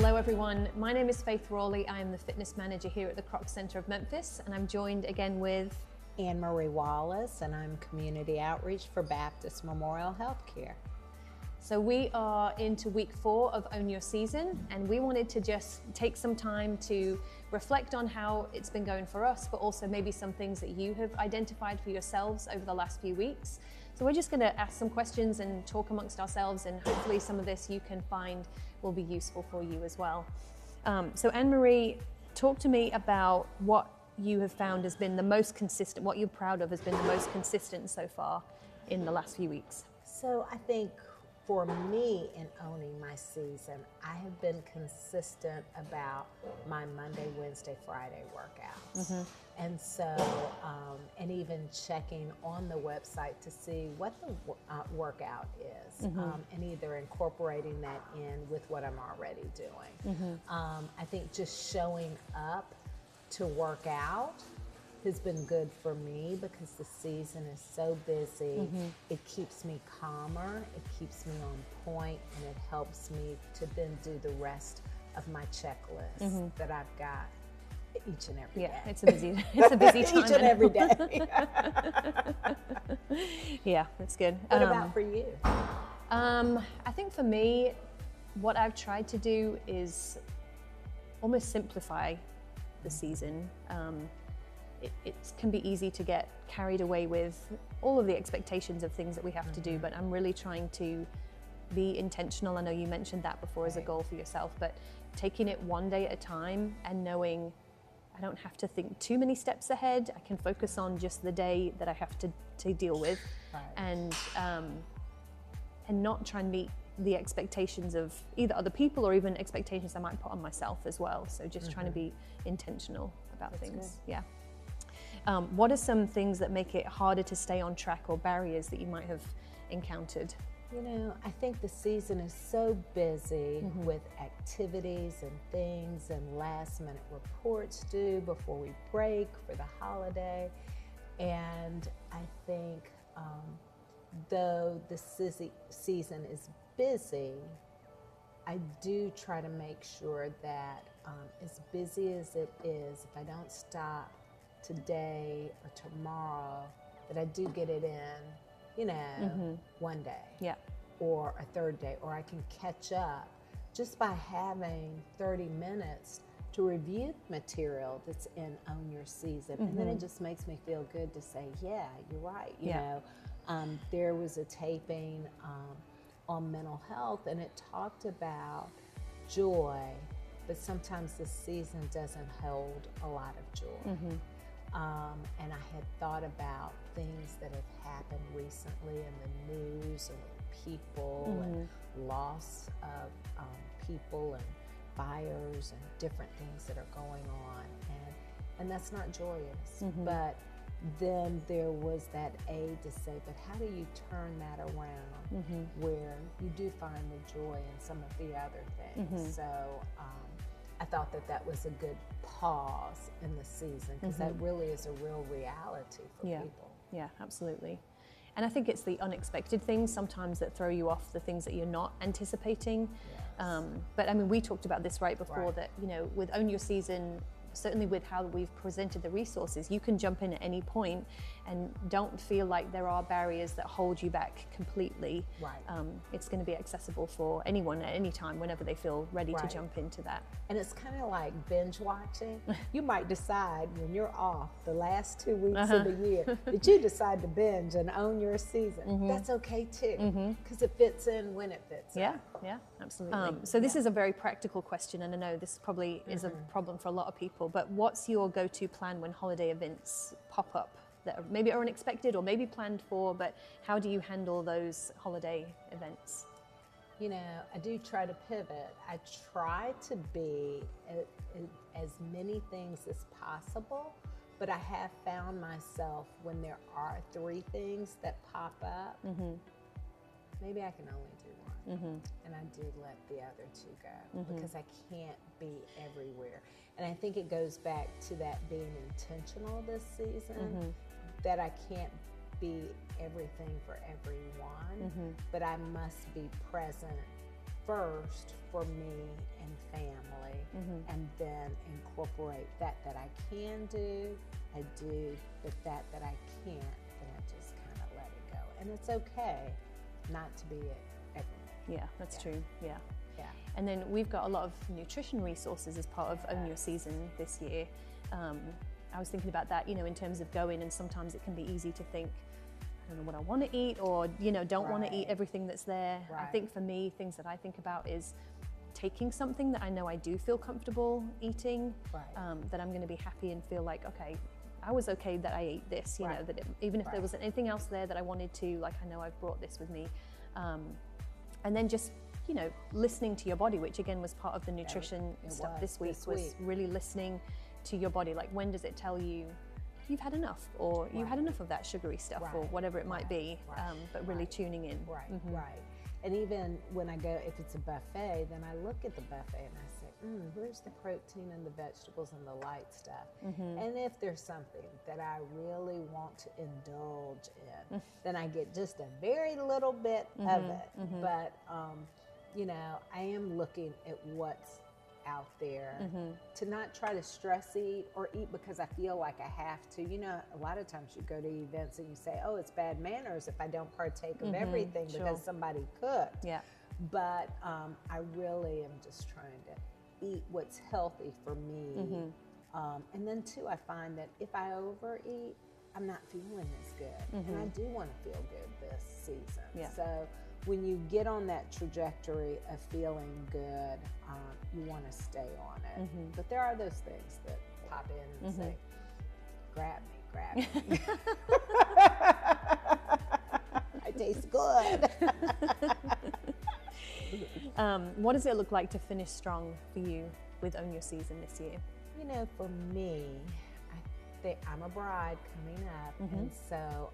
Hello everyone, my name is Faith Rawley. I am the fitness manager here at the Croc Center of Memphis, and I'm joined again with Ann Marie Wallace, and I'm community outreach for Baptist Memorial Healthcare. So we are into week 4 of Own Your Season, and we wanted to just take some time to reflect on how it's been going for us, but also maybe some things that you have identified for yourselves over the last few weeks. So we're just going to ask some questions and talk amongst ourselves, and hopefully some of this you can find will be useful for you as well. So Ann Marie, talk to me about what you have found has been the most consistent, what you're proud of has been the most consistent so far in the last few weeks. So I think for me in owning my season, I have been consistent about my Monday, Wednesday, Friday workouts. Mm-hmm. And so, and even checking on the website to see what the workout is, Mm-hmm. and either incorporating that in with what I'm already doing. Mm-hmm. I think just showing up to work out has been good for me because the season is so busy. Mm-hmm. It keeps me calmer, it keeps me on point, and it helps me to then do the rest of my checklist Mm-hmm. that I've got each and every day. Yeah, it's a busy time. Each and every day. Yeah, that's good. What about for you? I think for me, what I've tried to do is almost simplify the season. It can be easy to get carried away with all of the expectations of things that we have to do, but I'm really trying to be intentional. I know you mentioned that before as a goal for yourself, but taking it one day at a time and knowing I don't have to think too many steps ahead. I can focus on just the day that I have to deal with, and not try and meet the expectations of either other people or even expectations I might put on myself as well. So just trying to be intentional about things. Good. Yeah. What are some things that make it harder to stay on track or barriers that you might have encountered? You know, I think the season is so busy with activities and things and last minute reports due before we break for the holiday. And I think though the season is busy, I do try to make sure that as busy as it is, if I don't stop today or tomorrow, that I do get it in, you know, one day or a third day, or I can catch up just by having 30 minutes to review material that's in Own Your Season. And then it just makes me feel good to say, yeah, you're right. You know, there was a taping on mental health, and it talked about joy, but sometimes the season doesn't hold a lot of joy. And I had thought about things that have happened recently in the news and with people and loss of people and fires and different things that are going on. And that's not joyous. But then there was that aid to say, but how do you turn that around where you do find the joy in some of the other things? So I thought that was a good pause in the season, because that really is a real reality for people. Yeah, absolutely. And I think it's the unexpected things sometimes that throw you off, the things that you're not anticipating. But I mean, we talked about this right before, that, you know, with Own Your Season, certainly with how we've presented the resources, you can jump in at any point and don't feel like there are barriers that hold you back completely. It's going to be accessible for anyone at any time whenever they feel ready to jump into that. And it's kind of like binge watching. You might decide when you're off the last 2 weeks of the year that you decide to binge and own your season. That's okay too, because it fits in when it fits in. Yeah, absolutely. So this is a very practical question, and I know this probably is a problem for a lot of people, but what's your go-to plan when holiday events pop up that maybe are unexpected or maybe planned for, but how do you handle those holiday events? You know, I do try to pivot. I try to be as many things as possible, but I have found myself when there are 3 things that pop up, maybe I can only do one. And I do let the other 2 go because I can't be everywhere. And I think it goes back to that being intentional this season, that I can't be everything for everyone, but I must be present first for me and family, and then incorporate that I can do, I do, but that I can't, then I just kind of let it go. And it's okay not to be it every day. Yeah, that's true. Yeah. Yeah. And then we've got a lot of nutrition resources as part of Own Your Season this year. I was thinking about that, in terms of going, and sometimes it can be easy to think, I don't know what I want to eat, or, don't want to eat everything that's there. I think for me, things that I think about is taking something that I know I do feel comfortable eating, that I'm going to be happy and feel like, okay, I was okay that I ate this, you know, that even if there wasn't anything else there that I wanted to, like, I know I've brought this with me. And then just, listening to your body, which again was part of the nutrition stuff this week, was really listening to your body. Like, when does it tell you you've had enough, or you had enough of that sugary stuff, or whatever it might be, but really tuning in. And even when I go, if it's a buffet, then I look at the buffet and I say, where's the protein and the vegetables and the light stuff? And if there's something that I really want to indulge in, then I get just a very little bit of it. But, I am looking at what's out there, to not try to stress eat or eat because I feel like I have to. A lot of times you go to events and you say, oh, it's bad manners if I don't partake of everything because somebody cooked. But I really am just trying to eat what's healthy for me. And then too, I find that if I overeat, I'm not feeling as good. And I do want to feel good this season. So when you get on that trajectory of feeling good, you want to stay on it. But there are those things that pop in and say, grab me. I taste good. What does it look like to finish strong for you with Own Your Season this year? For me, I think I'm a bride coming up, and so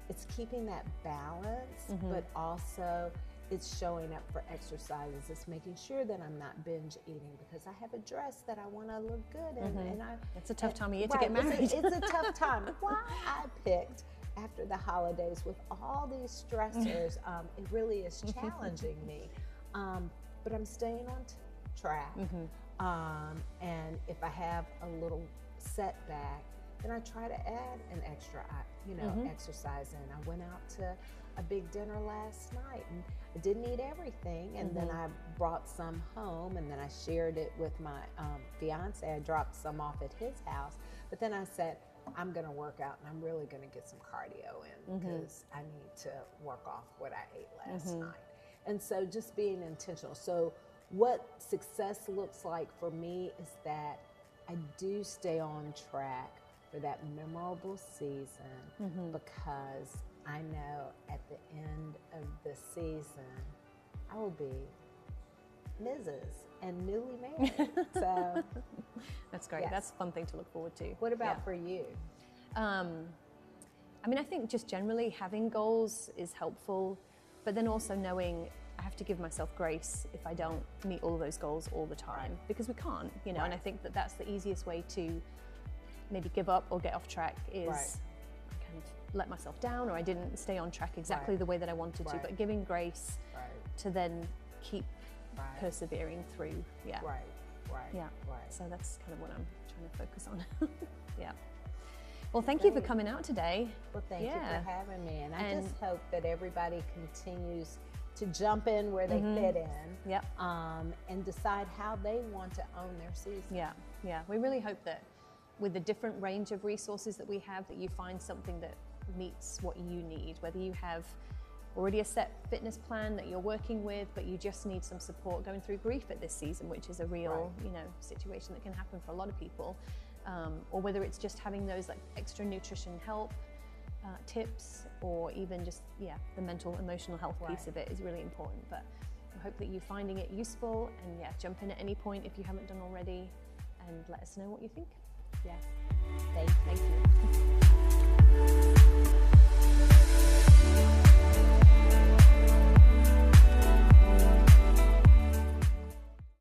it's keeping that balance, but also it's showing up for exercises. It's making sure that I'm not binge eating because I have a dress that I want to look good in. And it's a tough time of year to get married. It's a tough time. Why I picked after the holidays with all these stressors, it really is challenging me. But I'm staying on track. And if I have a little setback, then I try to add an extra, exercise in. I went out to a big dinner last night, and I didn't eat everything, and then I brought some home, and then I shared it with my fiance. I dropped some off at his house, but then I said, I'm going to work out, and I'm really going to get some cardio in because I need to work off what I ate last night. And so just being intentional. So what success looks like for me is that I do stay on track for that memorable season, because I know at the end of the season, I will be Mrs. and newly married. So that's great. That's a fun thing to look forward to. What about for you? I think just generally having goals is helpful, but then also knowing I have to give myself grace if I don't meet all of those goals all the time, because we can't, and I think that that's the easiest way to maybe give up or get off track is I kind of let myself down, or I didn't stay on track exactly the way that I wanted to, but giving grace to then keep persevering through. So that's kind of what I'm trying to focus on. Well, thank you for coming out today. Well, thank you for having me, and I just hope that everybody continues to jump in where they fit in, and decide how they want to own their season. We really hope that with the different range of resources that we have, that you find something that meets what you need, whether you have already a set fitness plan that you're working with, but you just need some support going through grief at this season, which is a real situation that can happen for a lot of people, or whether it's just having those like extra nutrition help tips, or even just the mental emotional health piece of it is really important. But I hope that you're finding it useful, and jump in at any point if you haven't done already, and let us know what you think. Thank you.